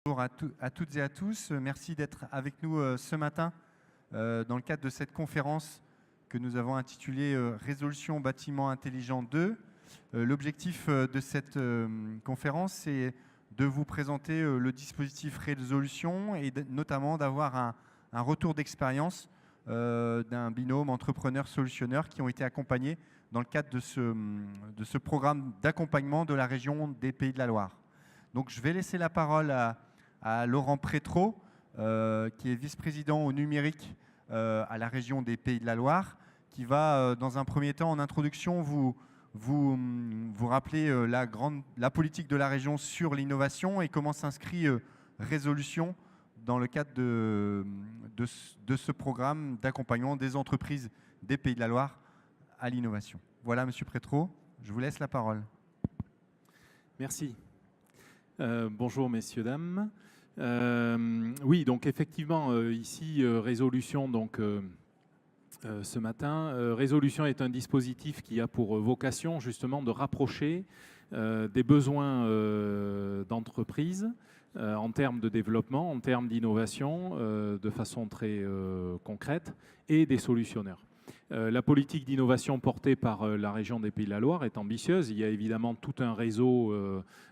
Bonjour à toutes et à tous. Merci d'être avec nous ce matin dans le cadre de cette conférence que nous avons intitulée Résolution bâtiment intelligent 2. L'objectif de cette conférence, c'est de vous présenter le dispositif résolution et notamment d'avoir un retour d'expérience d'un binôme entrepreneur-solutionneur qui ont été accompagnés dans le cadre de ce programme d'accompagnement de la région des Pays de la Loire. Donc je vais laisser la parole à Laurent Prétrault, qui est vice-président au numérique à la région des Pays de la Loire, qui va, dans un premier temps, en introduction, vous rappeler la politique de la région sur l'innovation et comment s'inscrit Résolution dans le cadre de ce programme d'accompagnement des entreprises des Pays de la Loire à l'innovation. Voilà, Monsieur Prétrault, je vous laisse la parole. Merci. Bonjour messieurs, dames. Oui, donc effectivement, ici, Résolution, donc, ce matin, Résolution est un dispositif qui a pour vocation justement de rapprocher des besoins d'entreprise en termes de développement, en termes d'innovation, de façon très concrète, et des solutionneurs. La politique d'innovation portée par la région des Pays de la Loire est ambitieuse. Il y a évidemment tout un réseau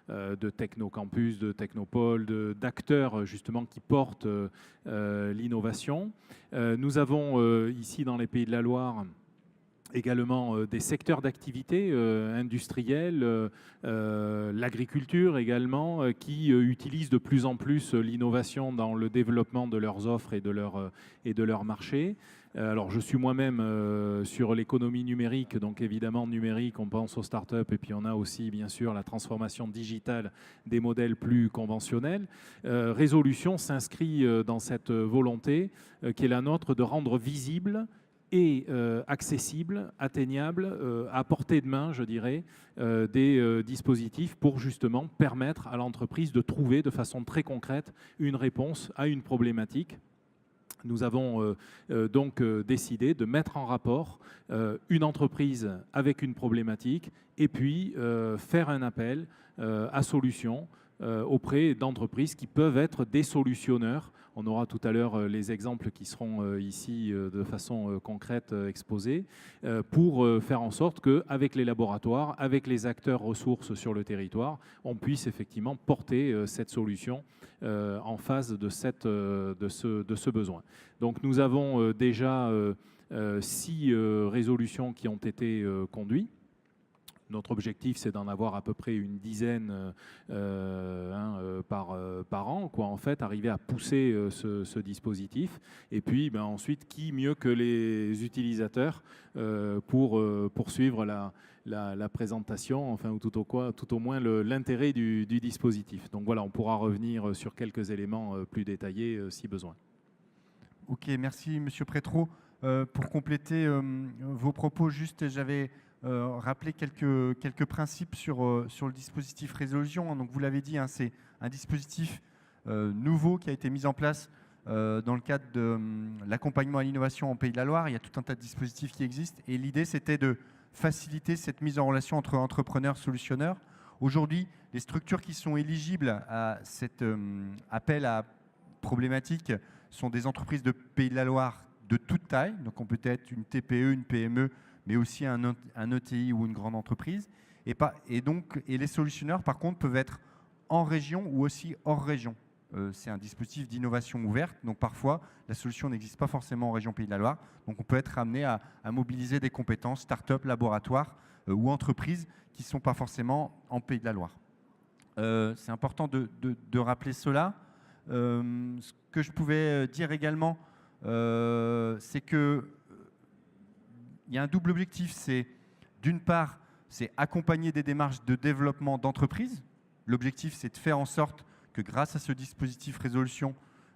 de technocampus, de technopoles, d'acteurs justement qui portent l'innovation. Nous avons ici dans les Pays de la Loire également des secteurs d'activité industriels, l'agriculture également, qui utilisent de plus en plus l'innovation dans le développement de leurs offres et de leur marché. Alors je suis moi-même sur l'économie numérique, donc évidemment numérique, on pense aux startups et puis on a aussi bien sûr la transformation digitale des modèles plus conventionnels. Résolution s'inscrit dans cette volonté qui est la nôtre de rendre visible et accessible, atteignable, à portée de main, je dirais, des dispositifs pour justement permettre à l'entreprise de trouver de façon très concrète une réponse à une problématique. Nous avons donc décidé de mettre en rapport une entreprise avec une problématique et puis faire un appel à solutions auprès d'entreprises qui peuvent être des solutionneurs. On aura tout à l'heure les exemples qui seront ici de façon concrète exposés pour faire en sorte qu'avec les laboratoires, avec les acteurs ressources sur le territoire, on puisse effectivement porter cette solution en phase de ce besoin. Donc nous avons déjà 6 résolutions qui ont été conduites. Notre objectif, c'est d'en avoir à peu près une dizaine par an, quoi, en fait, arriver à pousser ce dispositif. Et puis, ensuite, qui mieux que les utilisateurs pour poursuivre la présentation, enfin, ou tout au moins l'intérêt du dispositif. Donc voilà, on pourra revenir sur quelques éléments plus détaillés si besoin. Ok, merci Monsieur Prétrault. Pour compléter vos propos, juste, j'avais rappeler quelques principes sur le dispositif Résolution. Donc vous l'avez dit, hein, c'est un dispositif nouveau qui a été mis en place dans le cadre de l'accompagnement à l'innovation en Pays de la Loire. Il y a tout un tas de dispositifs qui existent et l'idée c'était de faciliter cette mise en relation entre entrepreneurs et solutionneurs. Aujourd'hui, les structures qui sont éligibles à cet appel à problématiques sont des entreprises de Pays de la Loire de toute taille. Donc on peut être une TPE, une PME, mais aussi un ETI ou une grande entreprise. Et les solutionneurs, par contre, peuvent être en région ou aussi hors région. C'est un dispositif d'innovation ouverte, donc parfois, la solution n'existe pas forcément en région Pays de la Loire. Donc on peut être amené à mobiliser des compétences, start-up, laboratoires ou entreprises qui ne sont pas forcément en Pays de la Loire. C'est important de rappeler cela. Ce que je pouvais dire également, c'est que il y a un double objectif, c'est d'une part, c'est accompagner des démarches de développement d'entreprise. L'objectif, c'est de faire en sorte que grâce à ce dispositif Résolution,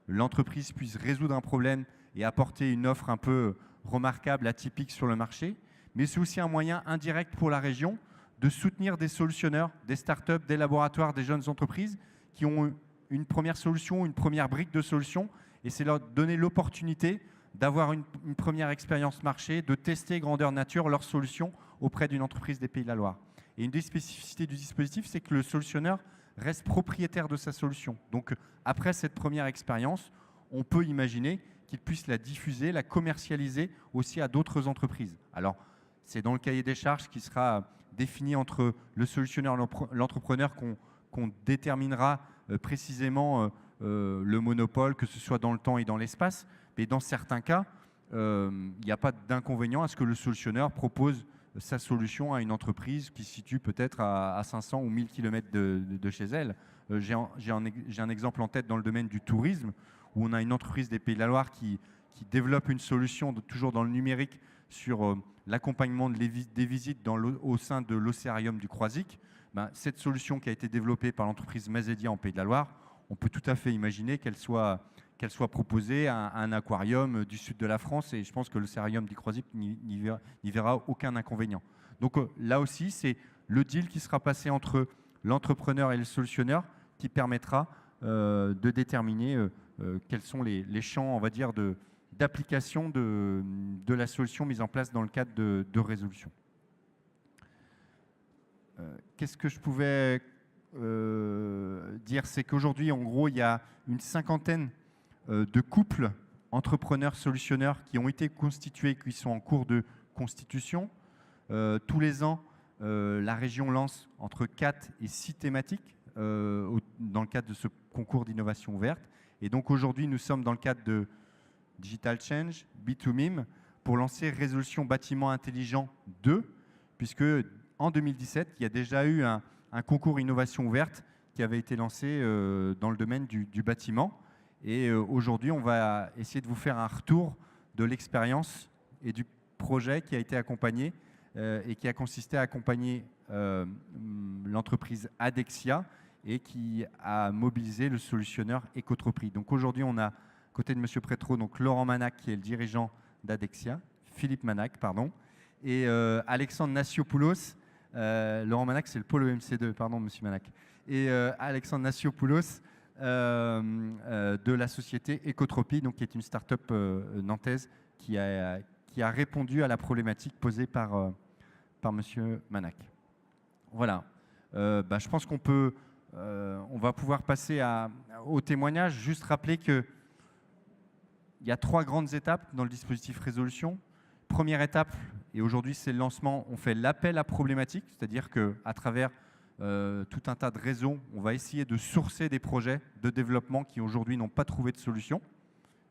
l'entreprise puisse résoudre un problème et apporter une offre un peu remarquable, atypique sur le marché. Mais c'est aussi un moyen indirect pour la région de soutenir des solutionneurs, des startups, des laboratoires, des jeunes entreprises qui ont une première solution, une première brique de solution. Et c'est leur donner l'opportunité d'avoir une première expérience marché, de tester grandeur nature leurs solutions auprès d'une entreprise des Pays de la Loire. Et une des spécificités du dispositif, c'est que le solutionneur reste propriétaire de sa solution. Donc, après cette première expérience, on peut imaginer qu'il puisse la diffuser, la commercialiser aussi à d'autres entreprises. Alors, c'est dans le cahier des charges qui sera défini entre le solutionneur et l'entrepreneur qu'on déterminera précisément le monopole, que ce soit dans le temps et dans l'espace. Mais dans certains cas, il n'y a pas d'inconvénient à ce que le solutionneur propose sa solution à une entreprise qui se situe peut-être à 500 ou 1000 km de chez elle. J'ai un exemple en tête dans le domaine du tourisme, où on a une entreprise des Pays de la Loire qui développe une solution toujours dans le numérique sur l'accompagnement des visites au sein de l'océarium du Croisic. Cette solution qui a été développée par l'entreprise Mazedia en Pays de la Loire, on peut tout à fait imaginer qu'elle soit proposée à un aquarium du sud de la France, et je pense que l'océarium du Croisic n'y verra aucun inconvénient. Donc là aussi, c'est le deal qui sera passé entre l'entrepreneur et le solutionneur qui permettra de déterminer quels sont les champs, on va dire, d'application de la solution mise en place dans le cadre de résolution. Qu'est-ce que je pouvais dire? C'est qu'aujourd'hui, en gros, il y a une cinquantaine de couples entrepreneurs-solutionneurs qui ont été constitués, qui sont en cours de constitution. Tous les ans, la région lance entre 4 et 6 thématiques dans le cadre de ce concours d'innovation ouverte. Et donc aujourd'hui, nous sommes dans le cadre de Digital Change, B2MIM, pour lancer Résolution Bâtiment Intelligent 2, puisque en 2017, il y a déjà eu un concours innovation ouverte qui avait été lancé dans le domaine du bâtiment. Et aujourd'hui, on va essayer de vous faire un retour de l'expérience et du projet qui a été accompagné et qui a consisté à accompagner l'entreprise Adexia et qui a mobilisé le solutionneur Ecotropie. Donc aujourd'hui, on a à côté de M. Prétraud, donc Laurent Manac, qui est le dirigeant d'Adexia, Philippe Manac, pardon, et Alexandre Nassiopoulos. Laurent Manac, c'est le pôle EMC2, pardon, M. Manac. Et Alexandre Nassiopoulos de la société Ecotropie, donc, qui est une start-up nantaise qui a répondu à la problématique posée par M. Manac. Voilà. Je pense qu'on peut... on va pouvoir passer au témoignage. Juste rappeler qu'il y a 3 grandes étapes dans le dispositif résolution. Première étape, et aujourd'hui c'est le lancement, on fait l'appel à problématique, c'est-à-dire qu'à travers tout un tas de réseaux, on va essayer de sourcer des projets de développement qui aujourd'hui n'ont pas trouvé de solution.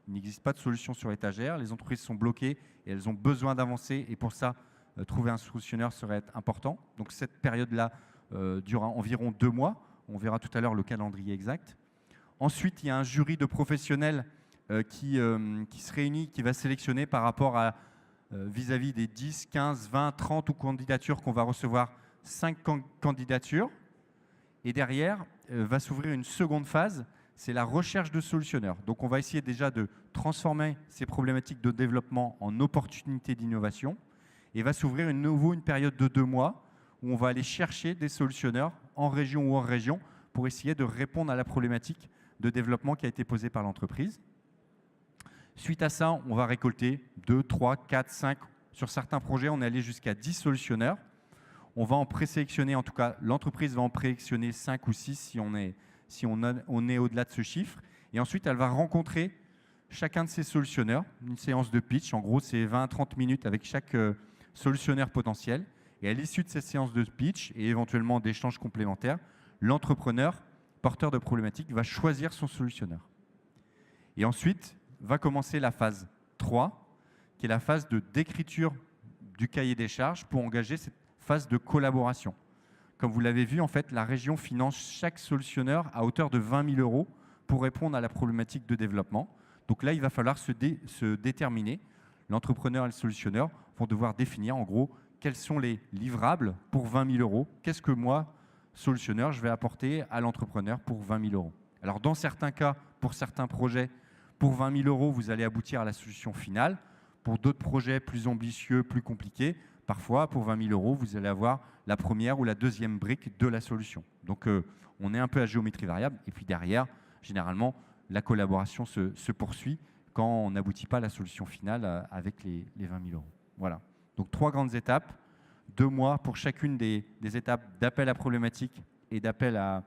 Il n'existe pas de solution sur étagère, les entreprises sont bloquées et elles ont besoin d'avancer, et pour ça, trouver un solutionneur serait important. Donc cette période-là durera environ 2 mois. On verra tout à l'heure le calendrier exact. Ensuite, il y a un jury de professionnels qui se réunit, qui va sélectionner par rapport à vis-à-vis des 10, 15, 20, 30 ou candidatures qu'on va recevoir, 5 candidatures. Et derrière, va s'ouvrir une seconde phase, c'est la recherche de solutionneurs. Donc on va essayer déjà de transformer ces problématiques de développement en opportunités d'innovation. Et va s'ouvrir une période de 2 mois où on va aller chercher des solutionneurs en région ou hors région pour essayer de répondre à la problématique de développement qui a été posée par l'entreprise. Suite à ça, on va récolter 2, 3, 4, 5. Sur certains projets, on est allé jusqu'à 10 solutionneurs. On va en présélectionner, en tout cas, l'entreprise va en présélectionner 5 ou 6 si on est au-delà de ce chiffre. Et ensuite, elle va rencontrer chacun de ces solutionneurs. Une séance de pitch, en gros, c'est 20 à 30 minutes avec chaque solutionnaire potentiel. Et à l'issue de cette séance de pitch et éventuellement d'échanges complémentaires, l'entrepreneur, porteur de problématiques, va choisir son solutionneur. Et ensuite, va commencer la phase 3, qui est la phase de d'écriture du cahier des charges pour engager cette phase de collaboration. Comme vous l'avez vu, en fait, la région finance chaque solutionneur à hauteur de 20 000 € pour répondre à la problématique de développement. Donc là, il va falloir se déterminer. L'entrepreneur et le solutionneur vont devoir définir, en gros, quels sont les livrables pour 20 000 €. Qu'est-ce que moi, solutionneur, je vais apporter à l'entrepreneur pour 20 000 €. Alors, dans certains cas, pour certains projets, pour 20 000 €, vous allez aboutir à la solution finale. Pour d'autres projets plus ambitieux, plus compliqués, parfois, pour 20 000 €, vous allez avoir la première ou la deuxième brique de la solution. Donc, on est un peu à géométrie variable. Et puis derrière, généralement, la collaboration se poursuit quand on n'aboutit pas à la solution finale avec les 20 000 €. Voilà. Donc, 3 grandes étapes. 2 mois pour chacune des étapes d'appel à problématique et d'appel à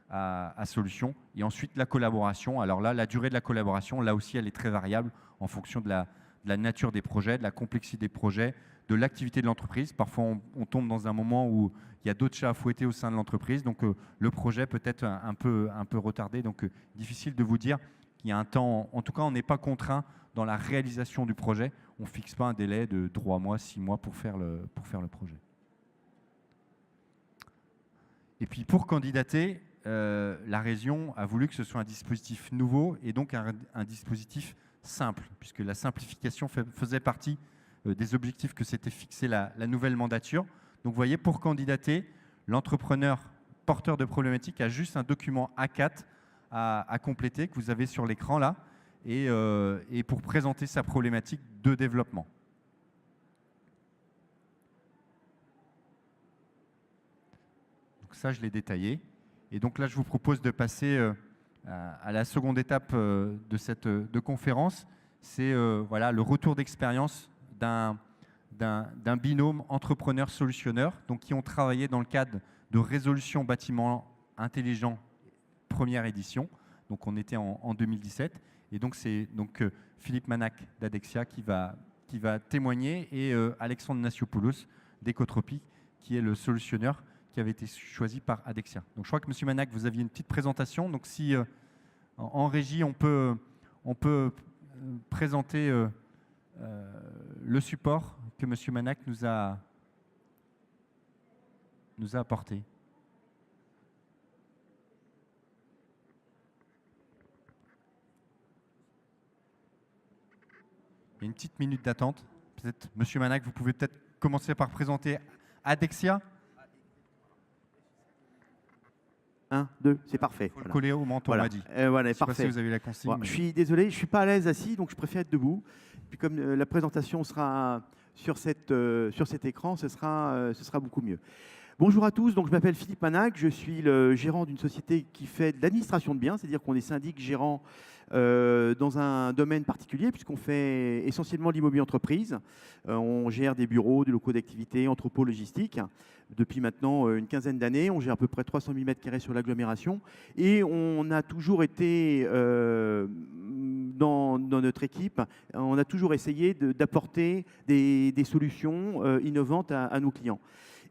à solution. Et ensuite, la collaboration. Alors là, la durée de la collaboration, là aussi, elle est très variable en fonction de la nature des projets, de la complexité des projets, de l'activité de l'entreprise. Parfois, on tombe dans un moment où il y a d'autres chats à fouetter au sein de l'entreprise. Donc, le projet peut être un peu retardé. Donc, difficile de vous dire qu'il y a un temps. En tout cas, on n'est pas contraint dans la réalisation du projet. On ne fixe pas un délai de 3 mois, 6 mois pour faire le projet. Et puis, pour candidater, la région a voulu que ce soit un dispositif nouveau et donc un dispositif simple, puisque la simplification faisait partie des objectifs que s'était fixé la nouvelle mandature. Donc vous voyez, pour candidater, l'entrepreneur porteur de problématiques a juste un document A4 à compléter que vous avez sur l'écran là, et pour présenter sa problématique de développement. Donc ça, je l'ai détaillé. Et donc là, je vous propose de passer à la seconde étape de conférence. C'est voilà, le retour d'expérience d'un binôme entrepreneur-solutionneur, donc qui ont travaillé dans le cadre de Résolution Bâtiment Intelligent, première édition. Donc on était en 2017. Et donc c'est Philippe Manac d'Adexia qui va témoigner, et Alexandre Nassiopoulos d'Ecotropie, qui est le solutionneur qui avait été choisi par Adexia. Donc je crois que M. Manac, vous aviez une petite présentation. Donc si en régie, on peut présenter le support que M. Manac nous a apporté. Il y a une petite minute d'attente. Peut-être, M. Manac, vous pouvez peut-être commencer par présenter Adexia. 1, 2, c'est parfait. Il faut le coller au menton, voilà. On m'a dit. Voilà, je ne sais pas si vous avez la consigne. Bon, je suis désolé, je ne suis pas à l'aise assis, donc je préfère être debout. Puis comme la présentation sera sur cet écran, ce sera beaucoup mieux. Bonjour à tous, donc je m'appelle Philippe Manac, je suis le gérant d'une société qui fait de l'administration de biens, c'est-à-dire qu'on est syndic gérant dans un domaine particulier, puisqu'on fait essentiellement l'immobilier entreprise. On gère des bureaux, des locaux d'activité, entrepôts logistiques. Depuis maintenant une quinzaine d'années, on gère à peu près 300 000 m² sur l'agglomération. Et on a toujours été, dans notre équipe, on a toujours essayé d'apporter des solutions innovantes à nos clients.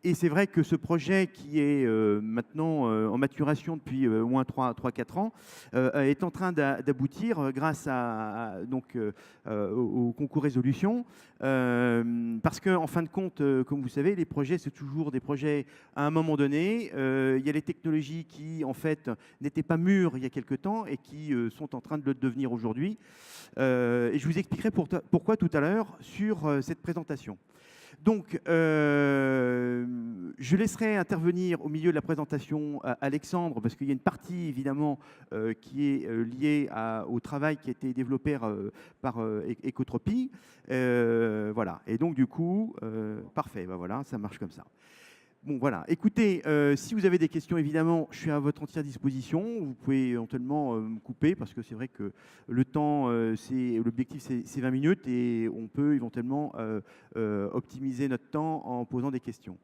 Et c'est vrai que ce projet qui est maintenant en maturation depuis au moins 3-4 ans est en train d'aboutir grâce au concours résolution. Parce qu'en fin de compte, comme vous savez, les projets, c'est toujours des projets à un moment donné. Il y a les technologies qui, en fait, n'étaient pas mûres il y a quelque temps et qui sont en train de le devenir aujourd'hui. Et je vous expliquerai pourquoi tout à l'heure sur cette présentation. Donc, je laisserai intervenir au milieu de la présentation Alexandre, parce qu'il y a une partie, évidemment, qui est liée au travail qui a été développé par Ecotropie. Voilà. Et donc, du coup, parfait, ben voilà, ça marche comme ça. Bon, voilà. Écoutez, si vous avez des questions, évidemment, je suis à votre entière disposition. Vous pouvez éventuellement me couper, parce que c'est vrai que le temps, l'objectif, c'est 20 minutes, et on peut éventuellement optimiser notre temps en posant des questions.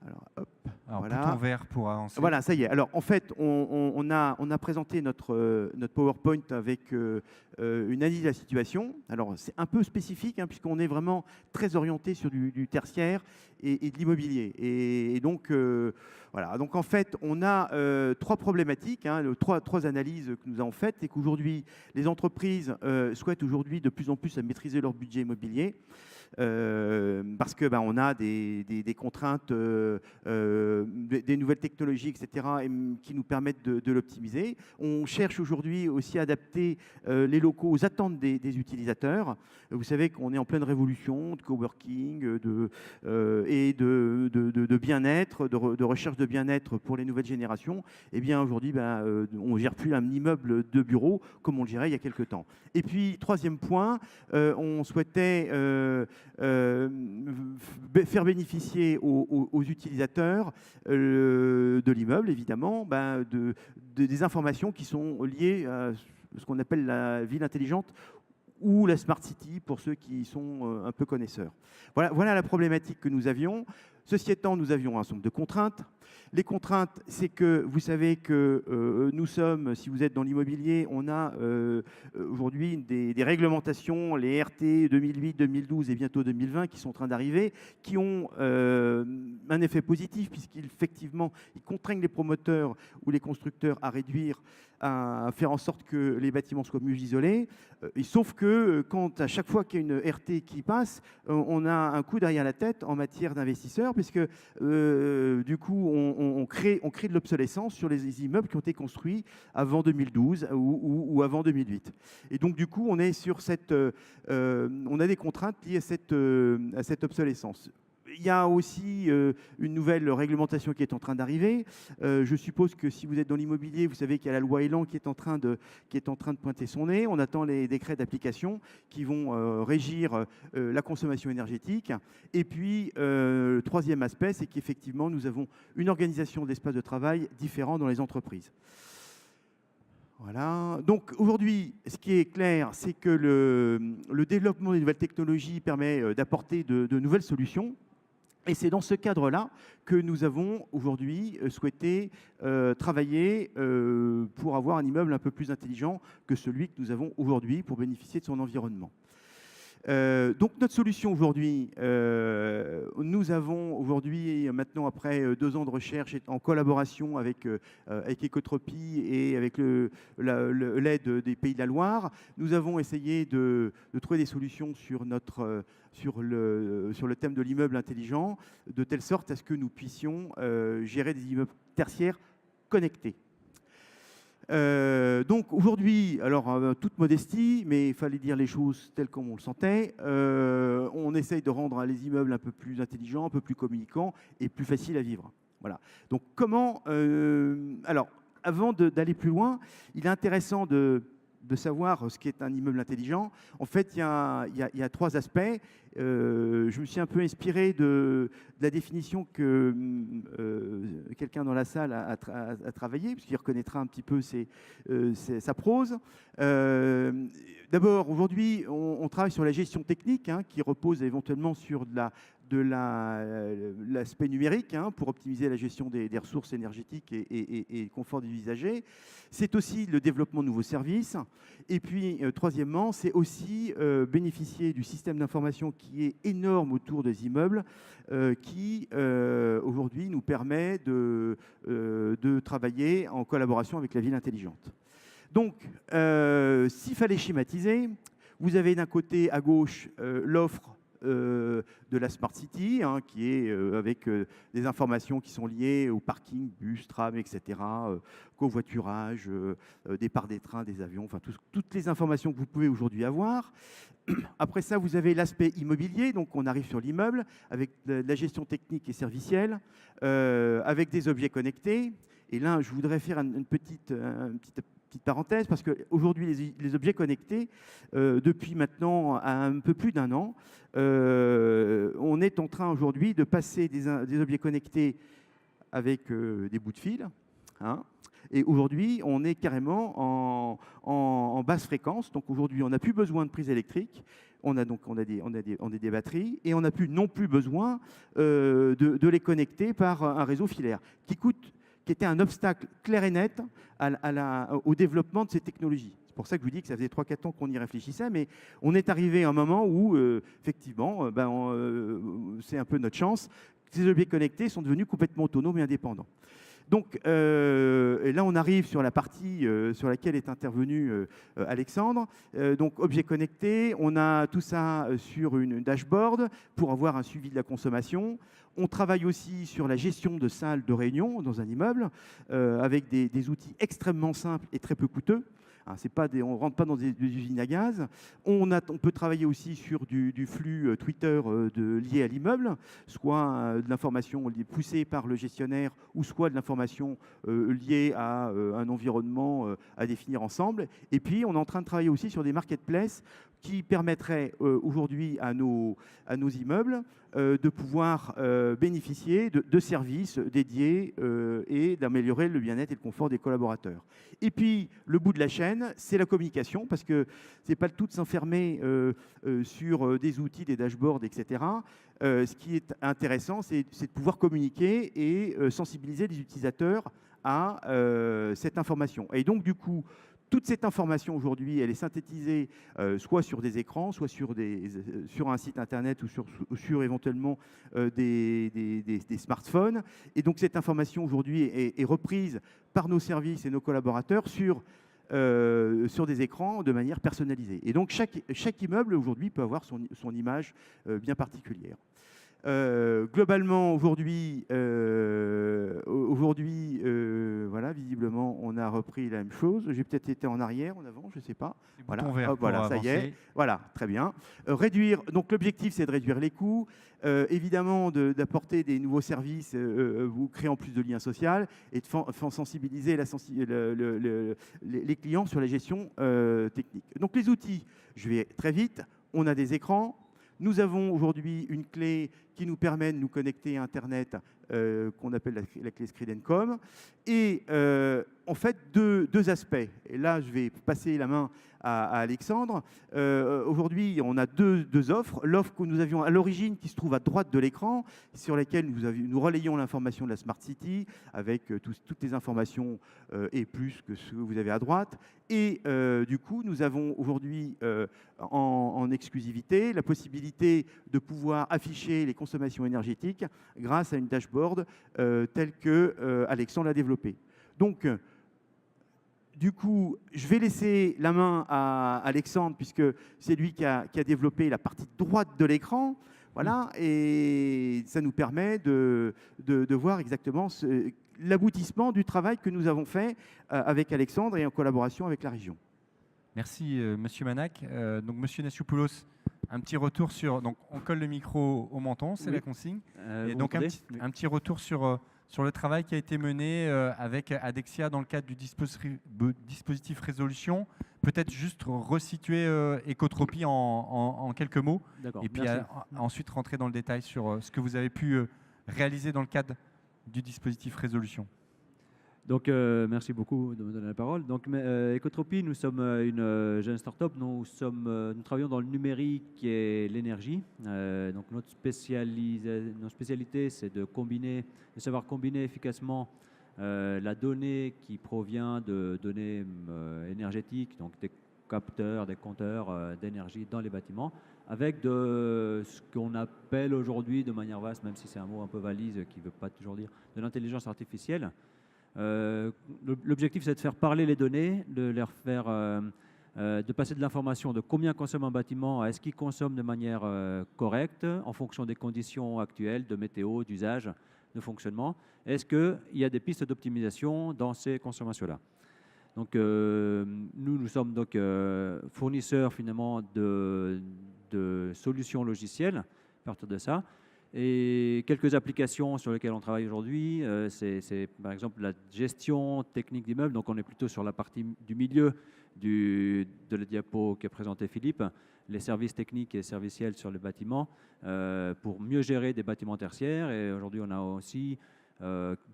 Alors, hop. Alors, voilà. Bouton vert pour avancer. Voilà, ça y est. Alors, en fait, on a présenté notre PowerPoint avec une analyse de la situation. Alors, c'est un peu spécifique, hein, puisqu'on est vraiment très orienté sur du tertiaire et de l'immobilier. Et donc, voilà. Donc, en fait, on a 3 problématiques, hein, 3 analyses que nous avons faites, et qu'aujourd'hui, les entreprises souhaitent aujourd'hui de plus en plus à maîtriser leur budget immobilier. Parce que on a des contraintes, des nouvelles technologies, etc., qui nous permettent de l'optimiser. On cherche aujourd'hui aussi à adapter les locaux aux attentes des utilisateurs. Vous savez qu'on est en pleine révolution de coworking et de bien-être, de recherche de bien-être pour les nouvelles générations. Et bien aujourd'hui, on ne gère plus un immeuble de bureau comme on le gérait il y a quelques temps. Et puis, 3e point, on souhaitait faire bénéficier aux utilisateurs de l'immeuble, évidemment, des informations qui sont liées à ce qu'on appelle la ville intelligente ou la Smart City pour ceux qui sont un peu connaisseurs. Voilà la problématique que nous avions. Ceci étant, nous avions un certain nombre de contraintes. Les contraintes, c'est que vous savez que nous sommes, si vous êtes dans l'immobilier, on a aujourd'hui des réglementations, les RT 2008, 2012 et bientôt 2020 qui sont en train d'arriver, qui ont un effet positif puisqu'effectivement, ils contraignent les promoteurs ou les constructeurs à réduire, à faire en sorte que les bâtiments soient mieux isolés. Sauf que quand à chaque fois qu'il y a une RT qui passe, on a un coup derrière la tête en matière d'investisseurs, puisque du coup, on crée de l'obsolescence sur les immeubles qui ont été construits avant 2012 ou avant 2008. Et donc, du coup, on est sur on a des contraintes liées à cette obsolescence. Il y a aussi une nouvelle réglementation qui est en train d'arriver. Je suppose que si vous êtes dans l'immobilier, vous savez qu'il y a la loi Elan qui est en train de pointer son nez. On attend les décrets d'application qui vont régir la consommation énergétique. Et puis, le troisième aspect, c'est qu'effectivement, nous avons une organisation d'espace de travail différente dans les entreprises. Voilà. Donc aujourd'hui, ce qui est clair, c'est que le développement des nouvelles technologies permet d'apporter de nouvelles solutions. Et c'est dans ce cadre-là que nous avons aujourd'hui souhaité travailler pour avoir un immeuble un peu plus intelligent que celui que nous avons aujourd'hui pour bénéficier de son environnement. Donc notre solution aujourd'hui, nous avons aujourd'hui, maintenant après 2 ans de recherche en collaboration avec Ecotropie et avec l'aide des Pays de la Loire, nous avons essayé de trouver des solutions sur le thème de l'immeuble intelligent, de telle sorte à ce que nous puissions gérer des immeubles tertiaires connectés. Donc aujourd'hui, alors toute modestie, mais il fallait dire les choses telles comme on le sentait, on essaye de rendre les immeubles un peu plus intelligents, un peu plus communicants et plus faciles à vivre. Voilà. Donc comment... alors, avant d'aller plus loin, il est intéressant de savoir ce qu'est un immeuble intelligent. En fait, il y a 3 aspects. Je me suis un peu inspiré de la définition que quelqu'un dans la salle a travaillé, puisqu'il reconnaîtra un petit peu sa prose. D'abord, aujourd'hui, on travaille sur la gestion technique, qui repose éventuellement sur l'aspect numérique pour optimiser la gestion des ressources énergétiques et le confort des usagers. C'est aussi le développement de nouveaux services. Et puis, troisièmement, c'est aussi bénéficier du système d'information qui est énorme autour des immeubles, qui aujourd'hui nous permet de travailler en collaboration avec la ville intelligente. Donc, s'il fallait schématiser, vous avez d'un côté à gauche l'offre de la Smart City, qui est avec des informations qui sont liées au parking, bus, tram, etc., covoiturage, départ des trains, des avions, enfin toutes les informations que vous pouvez aujourd'hui avoir. Après ça, vous avez l'aspect immobilier, donc on arrive sur l'immeuble avec la gestion technique et servicielle, avec des objets connectés. Et là, je voudrais faire une petite parenthèse, parce qu'aujourd'hui, les objets connectés, depuis maintenant un peu plus d'1 an, on est en train aujourd'hui de passer des objets connectés avec des bouts de fil. Et aujourd'hui, on est carrément en basse fréquence. Donc aujourd'hui, on n'a plus besoin de prise électrique. On a des batteries et on n'a plus non plus besoin de les connecter par un réseau filaire qui était un obstacle clair et net au développement de ces technologies. C'est pour ça que je vous dis que ça faisait 3-4 ans qu'on y réfléchissait, mais on est arrivé à un moment où, effectivement, c'est un peu notre chance. Ces objets connectés sont devenus complètement autonomes et indépendants. Donc et là, on arrive sur la partie sur laquelle est intervenu Alexandre. Donc, objets connectés, on a tout ça sur une dashboard pour avoir un suivi de la consommation. On travaille aussi sur la gestion de salles de réunion dans un immeuble avec des outils extrêmement simples et très peu coûteux. On ne rentre pas dans des usines à gaz. On peut travailler aussi sur du flux Twitter lié à l'immeuble, soit de l'information poussée par le gestionnaire, ou soit de l'information liée à un environnement à définir ensemble. Et puis, on est en train de travailler aussi sur des marketplaces qui permettraient aujourd'hui à nos immeubles de pouvoir bénéficier de services dédiés et d'améliorer le bien-être et le confort des collaborateurs. Et puis, le bout de la chaîne, deuxième, c'est la communication, parce que c'est pas le tout de s'enfermer sur des outils, des dashboards, etc. Ce qui est intéressant, c'est de pouvoir communiquer et sensibiliser les utilisateurs à cette information. Et donc, du coup, toute cette information aujourd'hui, elle est synthétisée soit sur des écrans, soit sur un site internet ou sur éventuellement des smartphones. Et donc cette information aujourd'hui est reprise par nos services et nos collaborateurs sur des écrans de manière personnalisée. Et donc chaque immeuble aujourd'hui peut avoir son image bien particulière. Globalement, aujourd'hui, voilà, visiblement, on a repris la même chose. J'ai peut-être été en arrière, en avant, je ne sais pas. Voilà, voilà, ça y est. Voilà, très bien. Réduire. Donc l'objectif, c'est de réduire les coûts, évidemment, d'apporter des nouveaux services, vous créant plus de liens sociaux et de sensibiliser les clients sur la gestion technique. Donc les outils, je vais très vite. On a des écrans. Nous avons aujourd'hui une clé qui nous permet de nous connecter à Internet, qu'on appelle la clé Screen&Com. Et en fait, deux aspects. Et là, je vais passer la main à Alexandre. Aujourd'hui, on a deux offres. L'offre que nous avions à l'origine, qui se trouve à droite de l'écran, sur laquelle nous relayons l'information de la Smart City, avec toutes les informations et plus que ce que vous avez à droite. Et du coup, nous avons aujourd'hui en exclusivité la possibilité de pouvoir afficher les consommations énergétiques grâce à une dashboard telle que Alexandre l'a développée. Donc, du coup, je vais laisser la main à Alexandre, puisque c'est lui qui a développé la partie droite de l'écran. Voilà, et ça nous permet de voir exactement l'aboutissement du travail que nous avons fait avec Alexandre et en collaboration avec la région. Merci, Monsieur Manac. Donc, Monsieur Nassiopoulos, un petit retour sur... Donc, on colle le micro au menton, c'est la consigne. Et donc, un petit retour sur le travail qui a été mené avec Adexia dans le cadre du dispositif résolution. Peut-être juste resituer Ecotropie en quelques mots. Et puis ensuite rentrer dans le détail sur ce que vous avez pu réaliser dans le cadre du dispositif résolution. Donc, merci beaucoup de me donner la parole. Donc, Ecotropie, nous sommes une jeune start-up. Nous travaillons dans le numérique et l'énergie. Donc, notre spécialité, c'est de savoir combiner efficacement la donnée qui provient de données énergétiques, donc des capteurs, des compteurs d'énergie dans les bâtiments, avec ce qu'on appelle aujourd'hui de manière vaste, même si c'est un mot un peu valise qui ne veut pas toujours dire, de l'intelligence artificielle. L'objectif, c'est de faire parler les données, de passer de l'information de combien consomme un bâtiment à est-ce qu'il consomme de manière correcte en fonction des conditions actuelles de météo, d'usage, de fonctionnement. Est-ce qu'il y a des pistes d'optimisation dans ces consommations-là? Donc, nous sommes donc fournisseurs finalement de solutions logicielles à partir de ça. Et quelques applications sur lesquelles on travaille aujourd'hui, c'est par exemple la gestion technique d'immeubles. Donc, on est plutôt sur la partie du milieu de la diapo qu'a présenté Philippe, les services techniques et serviciels sur les bâtiments pour mieux gérer des bâtiments tertiaires. Et aujourd'hui, on a aussi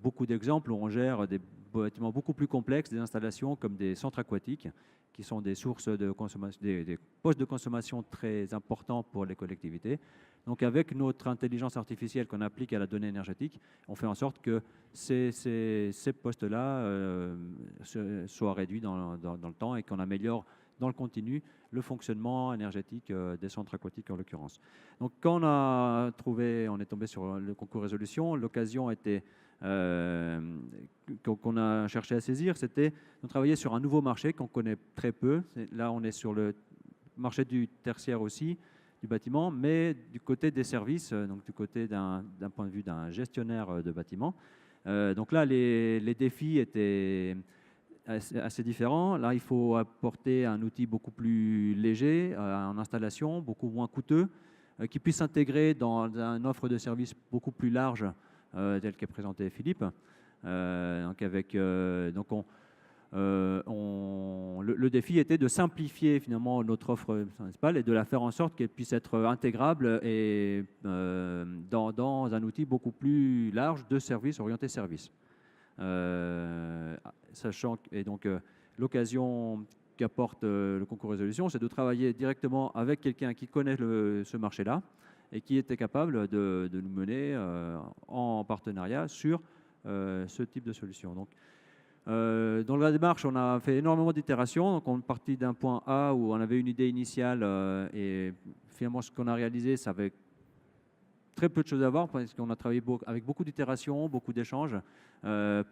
beaucoup d'exemples où on gère des bâtiments beaucoup plus complexes, des installations comme des centres aquatiques qui sont des sources de consommation, des postes de consommation très importants pour les collectivités. Donc, avec notre intelligence artificielle qu'on applique à la donnée énergétique, on fait en sorte que ces postes-là soient réduits dans le temps et qu'on améliore dans le continu le fonctionnement énergétique des centres aquatiques en l'occurrence. Donc, quand on est tombé sur le concours résolution, l'occasion était qu'on a cherché à saisir, c'était de travailler sur un nouveau marché qu'on connaît très peu. Là, on est sur le marché du tertiaire aussi, du bâtiment, mais du côté des services, donc du côté d'un point de vue d'un gestionnaire de bâtiment. Donc là, les défis étaient assez différents. Là, il faut apporter un outil beaucoup plus léger en installation, beaucoup moins coûteux, qui puisse s'intégrer dans une offre de services beaucoup plus large, telle qu'a présenté Philippe. Le défi était de simplifier finalement notre offre principale et de la faire en sorte qu'elle puisse être intégrable et dans un outil beaucoup plus large de services orientés services. Sachant et donc l'occasion qu'apporte le concours résolution, c'est de travailler directement avec quelqu'un qui connaît ce marché-là et qui était capable de nous mener en partenariat sur ce type de solution. Donc, dans la démarche, on a fait énormément d'itérations. Donc, on est parti d'un point A où on avait une idée initiale et finalement, ce qu'on a réalisé, ça avait très peu de choses à voir parce qu'on a travaillé avec beaucoup d'itérations, beaucoup d'échanges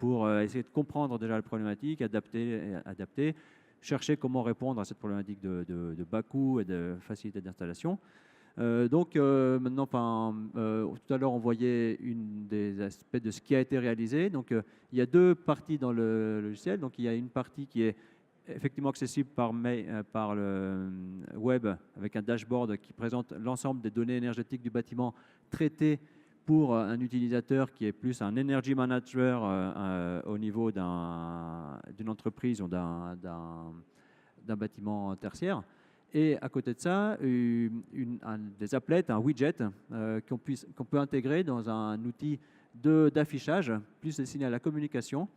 pour essayer de comprendre déjà la problématique, adapter, chercher comment répondre à cette problématique de bas coût et de facilité d'installation. Maintenant, tout à l'heure, on voyait une des aspects de ce qui a été réalisé. Donc, il y a deux parties dans le logiciel. Donc, il y a une partie qui est effectivement accessible par le web avec un dashboard qui présente l'ensemble des données énergétiques du bâtiment traitées pour un utilisateur qui est plus un energy manager au niveau d'une entreprise ou d'un bâtiment tertiaire. Et à côté de ça, des applets, un widget qu'on peut intégrer dans un outil d'affichage plus destiné à la communication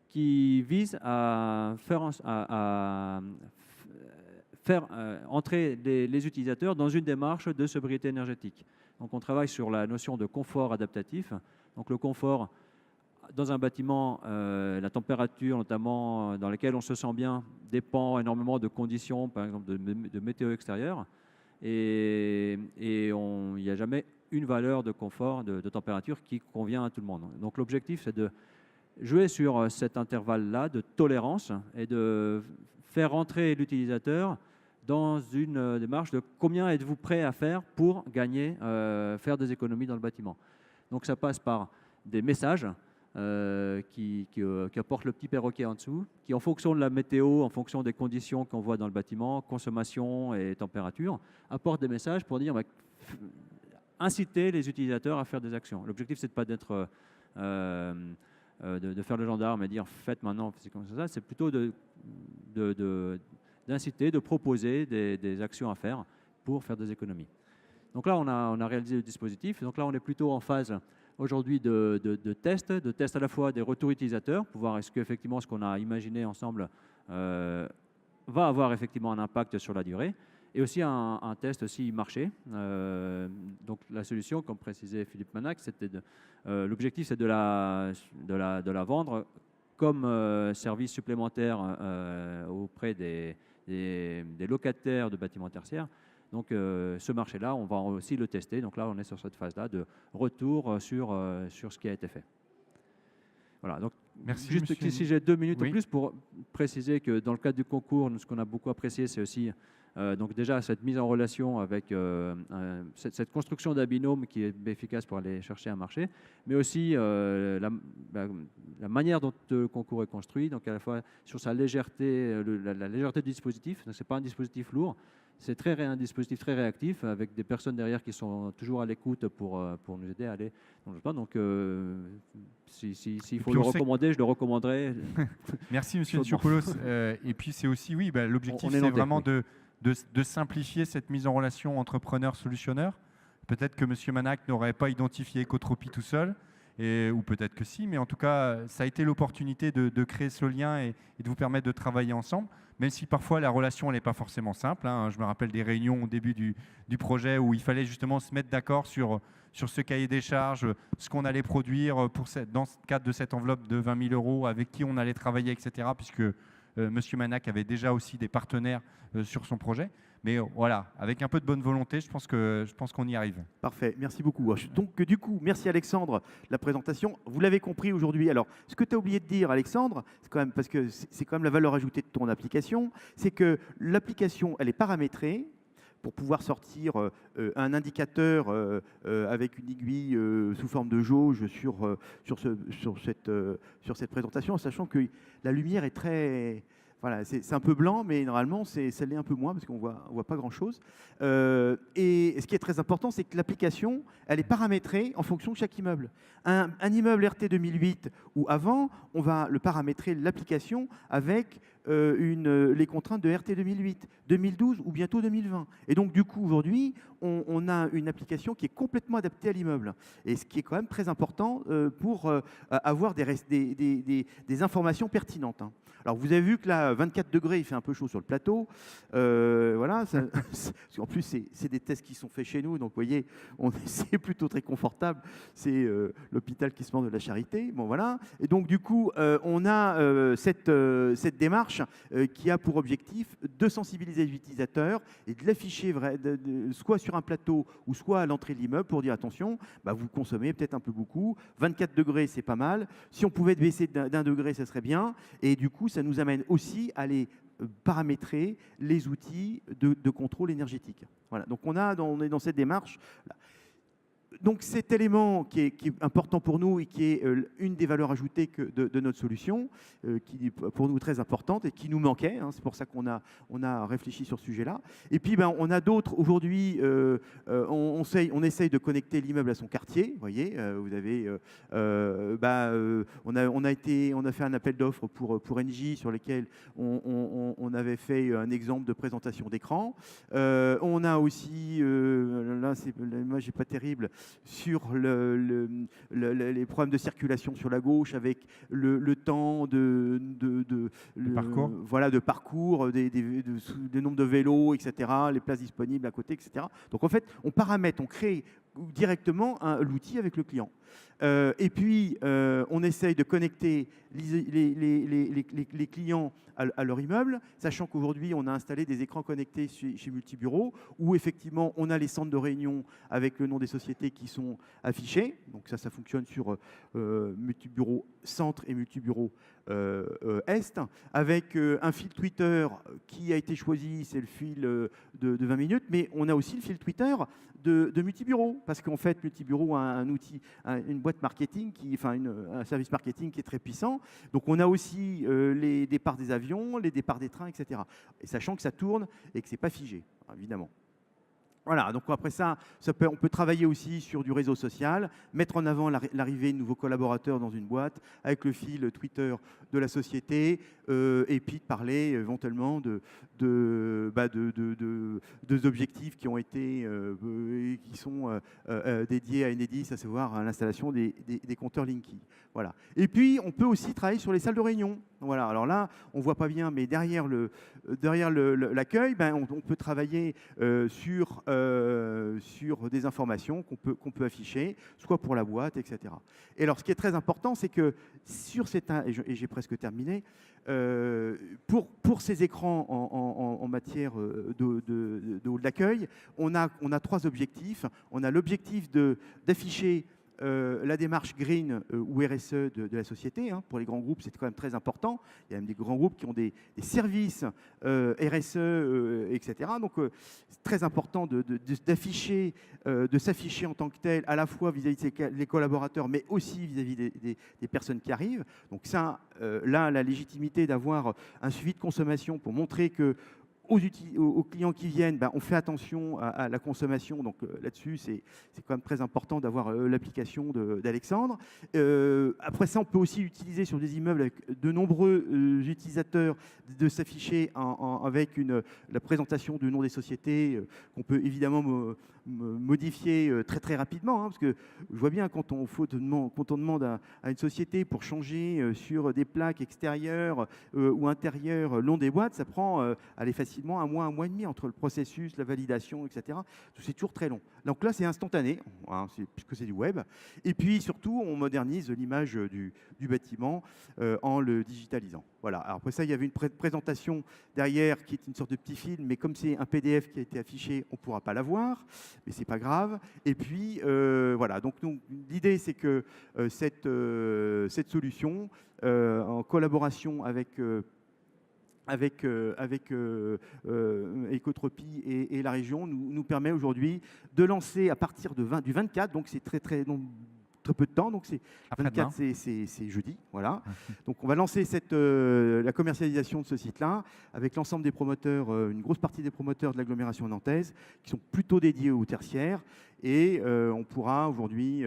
qui vise à faire entrer les utilisateurs dans une démarche de sobriété énergétique. Donc on travaille sur la notion de confort adaptatif. Donc le confort dans un bâtiment, la température notamment dans laquelle on se sent bien dépend énormément de conditions, par exemple de météo extérieure. Et il n'y a jamais une valeur de confort, de température qui convient à tout le monde. Donc l'objectif, c'est de jouer sur cet intervalle-là de tolérance et de faire rentrer l'utilisateur dans une démarche de combien êtes-vous prêt à faire pour gagner, faire des économies dans le bâtiment. Donc ça passe par des messages qui apportent le petit perroquet en dessous, qui en fonction de la météo, en fonction des conditions qu'on voit dans le bâtiment, consommation et température, apportent des messages pour dire inciter les utilisateurs à faire des actions. L'objectif, c'est de pas d'être de faire le gendarme et dire faites maintenant, c'est comme ça. C'est plutôt d'inciter, de proposer des actions à faire pour faire des économies. Donc là, on a réalisé le dispositif. Donc là, on est plutôt en phase aujourd'hui de tests à la fois des retours utilisateurs pour voir est-ce qu'effectivement ce qu'on a imaginé ensemble va avoir effectivement un impact sur la durée, et aussi un test aussi marché. Donc la solution, comme précisait Philippe Manac, l'objectif c'est de la vendre comme service supplémentaire auprès des locataires de bâtiments tertiaires. Donc ce marché-là, on va aussi le tester. Donc là, on est sur cette phase-là de retour sur ce qui a été fait. Voilà, donc Merci, juste monsieur. si j'ai 2 minutes Oui. en plus pour préciser que dans le cadre du concours, ce qu'on a beaucoup apprécié, c'est aussi donc déjà cette mise en relation avec cette construction d'un binôme qui est efficace pour aller chercher un marché, mais aussi la manière dont le concours est construit, donc à la fois sur sa légèreté, la légèreté du dispositif. Ce n'est pas un dispositif lourd, c'est un dispositif très réactif avec des personnes derrière qui sont toujours à l'écoute pour nous aider à aller dans le plan. Donc s'il faut le recommander, je le recommanderai. Merci, monsieur Chaudement. Tchopoulos. Et puis, c'est aussi, oui, l'objectif, On est c'est nantais, vraiment oui. de simplifier cette mise en relation entrepreneur-solutionneur. Peut-être que monsieur Manac n'aurait pas identifié Ecotropie tout seul, ou peut-être que si, mais en tout cas, ça a été l'opportunité de créer ce lien et de vous permettre de travailler ensemble, même si parfois la relation n'est pas forcément simple. Hein. Je me rappelle des réunions au début du projet où il fallait justement se mettre d'accord sur ce cahier des charges, ce qu'on allait produire dans le cadre de cette enveloppe de 20 000 €, avec qui on allait travailler, etc. Puisque monsieur Manac avait déjà aussi des partenaires sur son projet. Mais voilà, avec un peu de bonne volonté, je pense qu'on y arrive. Parfait, merci beaucoup. Donc du coup, merci Alexandre de la présentation. Vous l'avez compris aujourd'hui. Alors, ce que tu as oublié de dire, Alexandre, c'est quand même, parce que c'est quand même la valeur ajoutée de ton application, c'est que l'application, elle est paramétrée pour pouvoir sortir un indicateur avec une aiguille sous forme de jauge sur cette présentation, sachant que la lumière est très... Voilà, c'est un peu blanc, mais normalement, ça l'est un peu moins parce qu'on voit pas grand-chose. Et ce qui est très important, c'est que l'application, elle est paramétrée en fonction de chaque immeuble. Un immeuble RT 2008 ou avant, on va le paramétrer l'application avec les contraintes de RT 2008, 2012 ou bientôt 2020. Et donc, du coup, aujourd'hui, on a une application qui est complètement adaptée à l'immeuble. Et ce qui est quand même très important pour avoir des informations pertinentes. Hein. Alors, vous avez vu que là, 24 degrés, il fait un peu chaud sur le plateau. Voilà. En plus, c'est des tests qui sont faits chez nous. Donc, vous voyez, c'est plutôt très confortable. C'est l'hôpital qui se mord de la charité. Bon, voilà. Et donc, du coup, on a cette démarche qui a pour objectif de sensibiliser les utilisateurs et de l'afficher soit sur un plateau ou soit à l'entrée de l'immeuble pour dire attention, bah, vous consommez peut-être un peu beaucoup. 24 degrés, c'est pas mal. Si on pouvait baisser d'un degré, ça serait bien. Et du coup, ça nous amène aussi à aller paramétrer les outils de contrôle énergétique. Voilà. Donc, on est dans cette démarche. Donc cet élément qui est important pour nous et qui est une des valeurs ajoutées de notre solution, qui est pour nous très importante et qui nous manquait, hein, c'est pour ça qu'on a réfléchi sur ce sujet-là. Et puis on a d'autres, aujourd'hui, on essaye de connecter l'immeuble à son quartier, vous voyez, vous avez, on a fait un appel d'offres pour Engie sur lequel on avait fait un exemple de présentation d'écran. On a aussi, là l'image n'est pas terrible, sur les problèmes de circulation sur la gauche avec le temps de parcours. Voilà, de parcours, des nombres de vélos, etc., les places disponibles à côté, etc. Donc en fait, on paramètre, on crée directement l'outil avec le client. Et puis, on essaye de connecter les clients à leur immeuble, sachant qu'aujourd'hui, on a installé des écrans connectés chez Multibureau, où effectivement, on a les centres de réunion avec le nom des sociétés qui sont affichés. Donc ça fonctionne sur Multibureau Centre et Multibureau Est, avec un fil Twitter qui a été choisi, c'est le fil de 20 minutes, mais on a aussi le fil Twitter de Multibureau, parce qu'en fait, Multibureau a un outil, une boîte marketing, un service marketing qui est très puissant. Donc, on a aussi les départs des avions, les départs des trains, etc. Et sachant que ça tourne et que ce n'est pas figé, évidemment. Voilà, donc après ça, on peut travailler aussi sur du réseau social, mettre en avant l'arrivée de nouveaux collaborateurs dans une boîte avec le fil Twitter de la société et puis de parler éventuellement de objectifs qui ont été qui sont dédiés à Enedis, à savoir à l'installation des compteurs Linky. Voilà. Et puis, on peut aussi travailler sur les salles de réunion. Voilà. Alors là, on ne voit pas bien, mais derrière l'accueil, on peut travailler sur des informations qu'on peut afficher, soit pour la boîte, etc. Et alors, ce qui est très important, c'est que sur et j'ai presque terminé, pour ces écrans en matière de hall d'accueil, on a 3 objectifs. On a l'objectif d'afficher la démarche green ou RSE de la société. Hein. Pour les grands groupes, c'est quand même très important. Il y a même des grands groupes qui ont des services RSE, etc. Donc, c'est très important d'afficher, de s'afficher en tant que tel, à la fois vis-à-vis des collaborateurs, mais aussi vis-à-vis des personnes qui arrivent. Donc ça, là, la légitimité d'avoir un suivi de consommation pour montrer que aux clients qui viennent, on fait attention à la consommation. Donc là-dessus, c'est quand même très important d'avoir l'application d'Alexandre. Après ça, on peut aussi utiliser sur des immeubles avec de nombreux utilisateurs de s'afficher avec la présentation du nom des sociétés qu'on peut évidemment modifier très très rapidement. Hein, parce que je vois bien quand on demande à une société pour changer sur des plaques extérieures ou intérieures le long des boîtes, ça prend aller facilement un mois et demi entre le processus, la validation, etc. C'est toujours très long. Donc là, c'est instantané, hein, puisque c'est du web. Et puis surtout, on modernise l'image du bâtiment en le digitalisant. Voilà. Alors après ça, il y avait une présentation derrière qui est une sorte de petit film, mais comme c'est un PDF qui a été affiché, on ne pourra pas la voir, mais c'est pas grave. Et puis voilà. Donc l'idée, c'est que cette solution, en collaboration avec Ecotropie et la région, nous permet aujourd'hui de lancer à partir du 24, donc c'est très très peu de temps, donc c'est Après-demain. 24, c'est jeudi, voilà. Donc on va lancer la commercialisation de ce site-là avec l'ensemble des promoteurs, une grosse partie des promoteurs de l'agglomération nantaise qui sont plutôt dédiés au tertiaire, et on pourra aujourd'hui,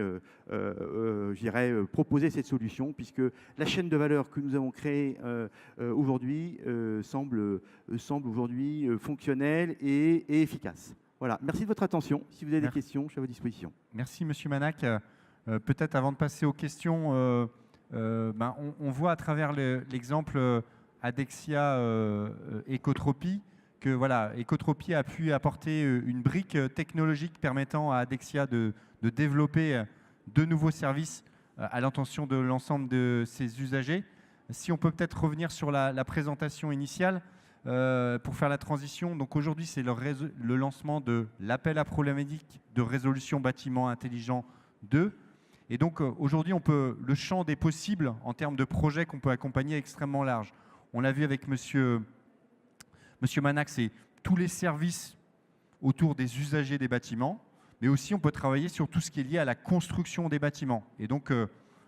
je dirais, proposer cette solution, puisque la chaîne de valeur que nous avons créée aujourd'hui semble aujourd'hui fonctionnelle et efficace. Voilà, merci de votre attention. Si vous avez des questions, je suis à votre disposition. Merci, Monsieur Manac. Peut-être avant de passer aux questions, on voit à travers l'exemple Adexia Ecotropie que voilà, Ecotropie a pu apporter une brique technologique permettant à Adexia de développer de nouveaux services à l'intention de l'ensemble de ses usagers. Si on peut peut-être revenir sur la présentation initiale pour faire la transition. Donc aujourd'hui, c'est le lancement de l'appel à problématique de résolution bâtiment intelligent 2. Et donc aujourd'hui, le champ des possibles en termes de projets qu'on peut accompagner est extrêmement large. On l'a vu avec Monsieur Manac, c'est tous les services autour des usagers des bâtiments, mais aussi on peut travailler sur tout ce qui est lié à la construction des bâtiments. Et donc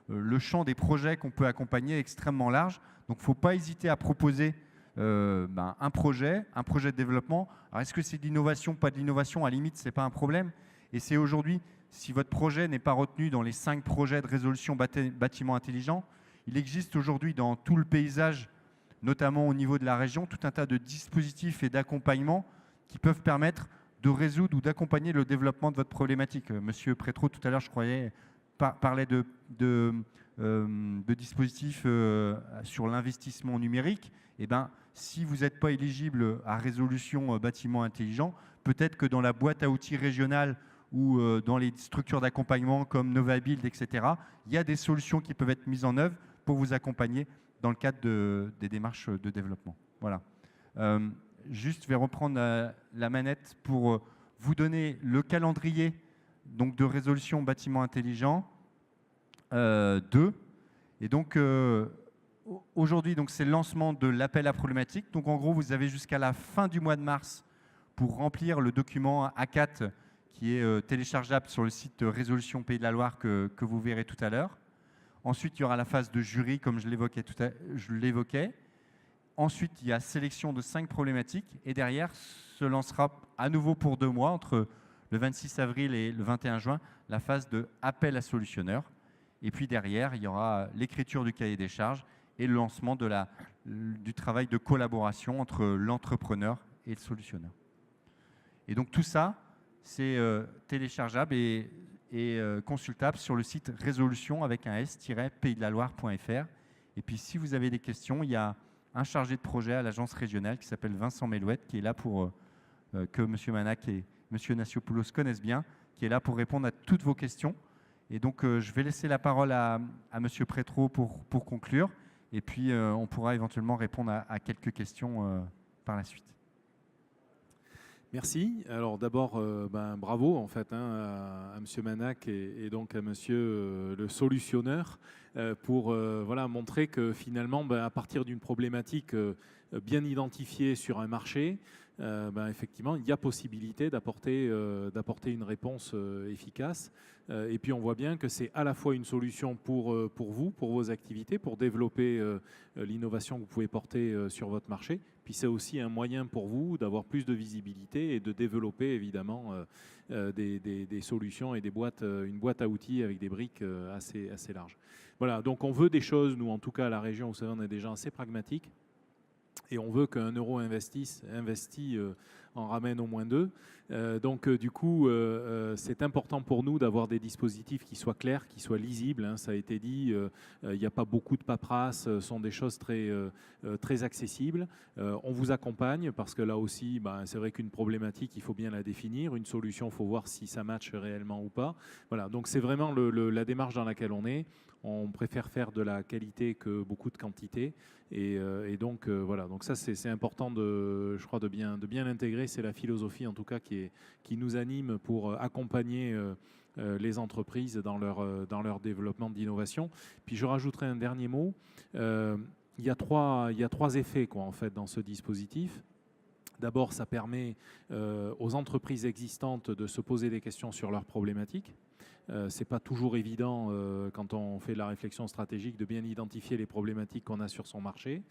le champ des projets qu'on peut accompagner est extrêmement large. Donc il ne faut pas hésiter à proposer un projet de développement. Alors est-ce que c'est de l'innovation, pas de l'innovation? À la limite, ce n'est pas un problème. Et c'est aujourd'hui, si votre projet n'est pas retenu dans les 5 projets de résolution bâtiment intelligent, il existe aujourd'hui dans tout le paysage, notamment au niveau de la région, tout un tas de dispositifs et d'accompagnement qui peuvent permettre de résoudre ou d'accompagner le développement de votre problématique. Monsieur Prétro, tout à l'heure, je croyais, parlait de dispositifs sur l'investissement numérique. Eh ben, si vous n'êtes pas éligible à résolution bâtiment intelligent, peut-être que dans la boîte à outils régionale ou dans les structures d'accompagnement comme Novabuild, etc., il y a des solutions qui peuvent être mises en œuvre pour vous accompagner dans le cadre des démarches de développement. Voilà. Juste, je vais reprendre la manette pour vous donner le calendrier donc, de résolution bâtiment intelligent 2. Et donc, aujourd'hui, c'est le lancement de l'appel à problématique. Donc, en gros, vous avez jusqu'à la fin du mois de mars pour remplir le document A4 qui est téléchargeable sur le site Résolution Pays de la Loire que vous verrez tout à l'heure. Ensuite, il y aura la phase de jury, comme je l'évoquais. Ensuite, il y a sélection de 5 problématiques. Et derrière, se lancera à nouveau pour 2 mois, entre le 26 avril et le 21 juin, la phase de appel à solutionneur. Et puis derrière, il y aura l'écriture du cahier des charges et le lancement du travail de collaboration entre l'entrepreneur et le solutionneur. Et donc tout ça, c'est téléchargeable et consultable sur le site résolution avec un s-paysdelaloire.fr. Et puis si vous avez des questions, il y a un chargé de projet à l'agence régionale qui s'appelle Vincent Melouette, qui est là pour que M. Manac et M. Nassiopoulos connaissent bien, qui est là pour répondre à toutes vos questions. Et donc je vais laisser la parole à M. Prétro pour conclure. Et puis on pourra éventuellement répondre à quelques questions par la suite. Merci. Alors d'abord, bravo en fait à M. Manac et donc à Monsieur le solutionneur pour montrer que finalement, à partir d'une problématique bien identifiée sur un marché, effectivement, il y a possibilité d'apporter une réponse efficace. Et puis on voit bien que c'est à la fois une solution pour vous, pour vos activités, pour développer l'innovation que vous pouvez porter sur votre marché. Puis c'est aussi un moyen pour vous d'avoir plus de visibilité et de développer évidemment des solutions et une boîte à outils avec des briques assez larges. Voilà, donc on veut des choses, nous en tout cas à la région, vous savez, on est des gens assez pragmatiques. Et on veut qu'un euro investi en ramène au moins 2. Donc du coup, c'est important pour nous d'avoir des dispositifs qui soient clairs, qui soient lisibles. Hein, ça a été dit, il n'y a pas beaucoup de paperasse, ce sont des choses très accessibles. On vous accompagne parce que là aussi, c'est vrai qu'une problématique, il faut bien la définir. Une solution, il faut voir si ça matche réellement ou pas. Voilà, donc c'est vraiment la démarche dans laquelle on est. On préfère faire de la qualité que beaucoup de quantité. Et donc, voilà. Donc ça, c'est important je crois, de bien l'intégrer. C'est la philosophie, en tout cas, qui nous anime pour accompagner les entreprises dans leur développement d'innovation. Puis je rajouterai un dernier mot. Il y a trois effets, en fait, dans ce dispositif. D'abord, ça permet aux entreprises existantes de se poser des questions sur leurs problématiques. c'est pas toujours évident quand on fait la réflexion stratégique de bien identifier les problématiques qu'on a sur son marché.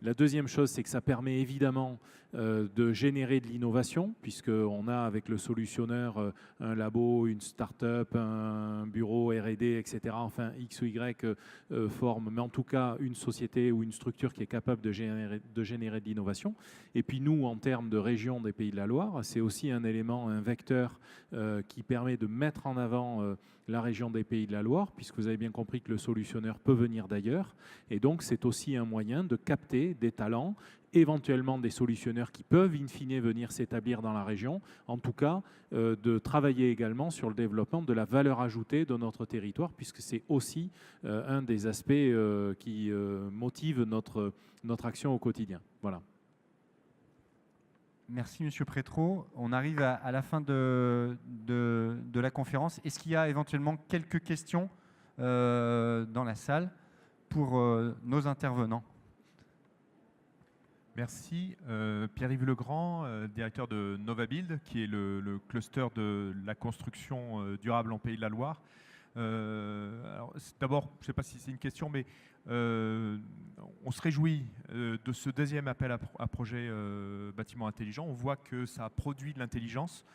La deuxième chose, c'est que ça permet évidemment de générer de l'innovation, puisqu'on a avec le solutionneur un labo, une start-up, un bureau R&D, etc. Enfin, X ou Y forme, mais en tout cas une société ou une structure qui est capable de générer de l'innovation. Et puis nous, en termes de région des Pays de la Loire, c'est aussi un élément, un vecteur qui permet de mettre en avant la région des Pays de la Loire, puisque vous avez bien compris que le solutionneur peut venir d'ailleurs. Et donc, c'est aussi un moyen de capter des talents, éventuellement des solutionneurs qui peuvent, in fine, venir s'établir dans la région. En tout cas, de travailler également sur le développement de la valeur ajoutée de notre territoire, puisque c'est aussi un des aspects qui motive notre action au quotidien. Voilà. Merci Monsieur Prétraud. On arrive à la fin de la conférence. Est-ce qu'il y a éventuellement quelques questions dans la salle pour nos intervenants? Merci. Pierre-Yves Legrand, directeur de Novabuild, qui est le cluster de la construction durable en Pays de la Loire. D'abord, je ne sais pas si c'est une question, mais on se réjouit de ce deuxième appel à projet bâtiment intelligent. On voit que ça produit de l'intelligence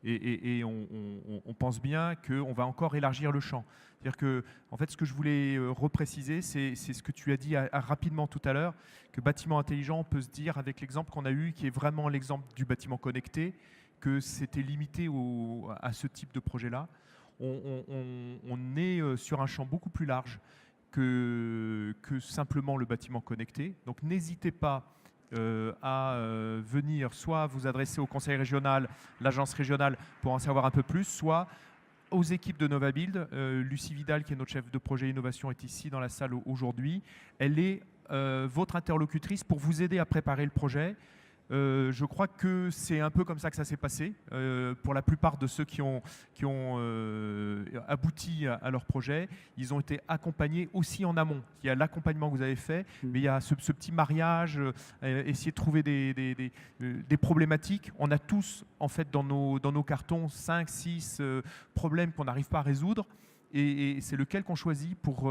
et on pense bien qu'on va encore élargir le champ. C'est-à-dire que, en fait, ce que je voulais repréciser, c'est ce que tu as dit rapidement tout à l'heure, que bâtiment intelligent, on peut se dire, avec l'exemple qu'on a eu, qui est vraiment l'exemple du bâtiment connecté, que c'était limité à ce type de projet-là. On est sur un champ beaucoup plus large que simplement le bâtiment connecté. Donc n'hésitez pas à venir soit vous adresser au conseil régional, l'agence régionale pour en savoir un peu plus, soit aux équipes de Novabuild. Lucie Vidal, qui est notre chef de projet innovation, est ici dans la salle aujourd'hui. Elle est votre interlocutrice pour vous aider à préparer le projet. Je crois que c'est un peu comme ça que ça s'est passé pour la plupart de ceux qui ont abouti à leur projet. Ils ont été accompagnés aussi en amont. Il y a l'accompagnement que vous avez fait, mais il y a ce petit mariage, essayer de trouver des problématiques. On a tous, en fait, dans nos cartons, 5, 6 problèmes qu'on n'arrive pas à résoudre. Et c'est lequel qu'on choisit pour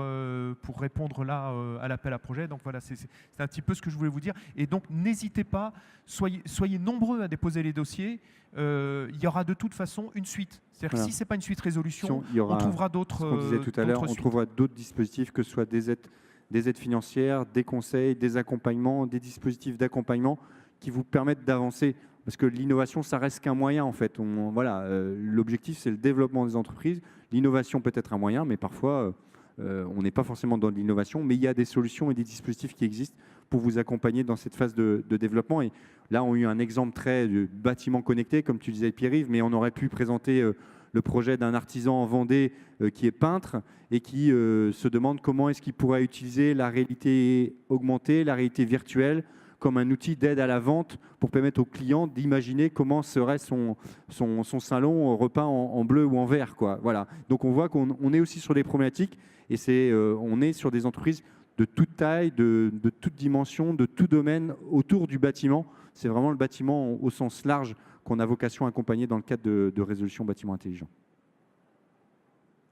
répondre là à l'appel à projet. Donc voilà, c'est un petit peu ce que je voulais vous dire. Et donc n'hésitez pas, soyez nombreux à déposer les dossiers. Il y aura de toute façon une suite. C'est-à-dire que si ce n'est pas une suite résolution, on trouvera d'autres. On disait tout à l'heure, on trouvera d'autres dispositifs, que ce soit des aides financières, des conseils, des accompagnements, des dispositifs d'accompagnement qui vous permettent d'avancer. Parce que l'innovation, ça reste qu'un moyen en fait. Voilà, l'objectif, c'est le développement des entreprises. L'innovation peut être un moyen, mais parfois, on n'est pas forcément dans l'innovation. Mais il y a des solutions et des dispositifs qui existent pour vous accompagner dans cette phase de développement. Et là, on a eu un exemple très de bâtiment connecté, comme tu disais Pierre-Yves, mais on aurait pu présenter le projet d'un artisan en Vendée qui est peintre et qui se demande comment est-ce qu'il pourrait utiliser la réalité augmentée, la réalité virtuelle, comme un outil d'aide à la vente pour permettre aux clients d'imaginer comment serait son salon repeint en bleu ou en vert, quoi. Voilà. Donc on voit qu'on est aussi sur des problématiques et on est sur des entreprises de toute taille, de toute dimension, de tout domaine autour du bâtiment. C'est vraiment le bâtiment au sens large qu'on a vocation à accompagner dans le cadre de résolution bâtiment intelligent.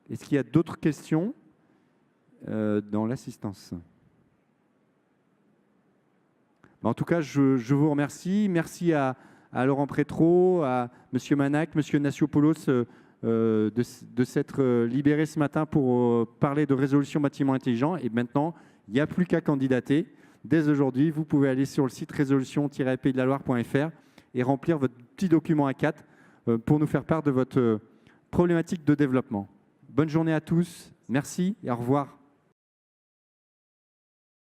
Est-ce qu'il y a d'autres questions dans l'assistance ? En tout cas, je vous remercie. Merci à Laurent Prétraud, à M. Manac, M. Nassiopoulos de s'être libérés ce matin pour parler de résolution bâtiment intelligent. Et maintenant, il n'y a plus qu'à candidater. Dès aujourd'hui, vous pouvez aller sur le site résolution-paysdelaloire.fr et remplir votre petit document A4 pour nous faire part de votre problématique de développement. Bonne journée à tous. Merci et au revoir.